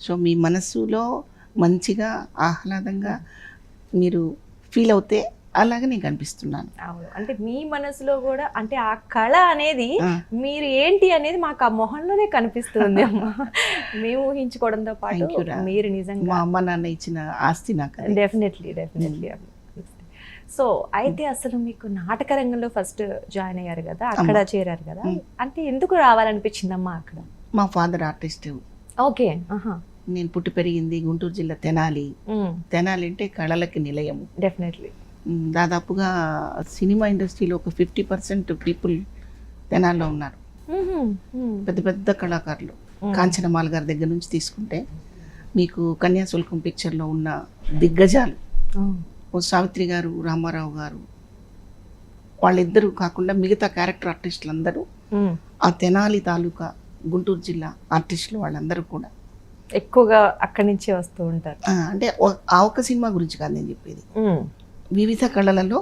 So మీ మనస్సులో మంచిగా ఆహ్లాదంగా మీరు ఫీల్ అవుతే అలాగే నేను కనిపిస్తున్నాను. అవును, అంటే మీ మనసులో కూడా అంటే ఆ కళ అనేది ఆ. మీరు ఏంటి అనేది మాకు ఆ మొహంలోనే కనిపిస్తుంది అమ్మ. మేము ఊహించుకోవడంతో పాటు Thank you రా. మీరు మా నిజంగా అమ్మ నాన్న ఇచ్చిన ఆస్తి నాకు అది. డెఫినెట్లీ సో అయితే అసలు మీకు నాటక రంగంలో ఫస్ట్ జాయిన్ అయ్యారు కదా, అక్కడ చేరారు కదా, అంటే ఎందుకు రావాలనిపించిందమ్మా అక్కడ? మా ఫాదర్ ఆర్టిస్ట్. ఓకే. నేను పుట్టి పెరిగింది గుంటూరు జిల్లా తెనాలి. తెనాలి అంటే కళలకి నిలయం. డెఫినెట్లీ. దాదాపుగా సినిమా ఇండస్ట్రీలో ఒక 50% పీపుల్ తెనాల్లో ఉన్నారు. పెద్ద పెద్ద కళాకారులు. కాంచనమాల గారి దగ్గర నుంచి తీసుకుంటే మీకు కన్యాశుల్కం పిక్చర్లో ఉన్న దిగ్గజాలు, ఓ సావిత్రి గారు, రామారావు గారు, వాళ్ళిద్దరూ కాకుండా మిగతా క్యారెక్టర్ ఆర్టిస్టులు అందరూ ఆ తెనాలి తాలూకా గుంటూరు జిల్లా ఆర్టిస్టులు వాళ్ళందరూ కూడా ఎక్కువగా అక్కడి నుంచే వస్తూ ఉంటారు. అంటే ఆ ఒక్క సినిమా గురించి కాదు నేను చెప్పేది, వివిధ కళలలో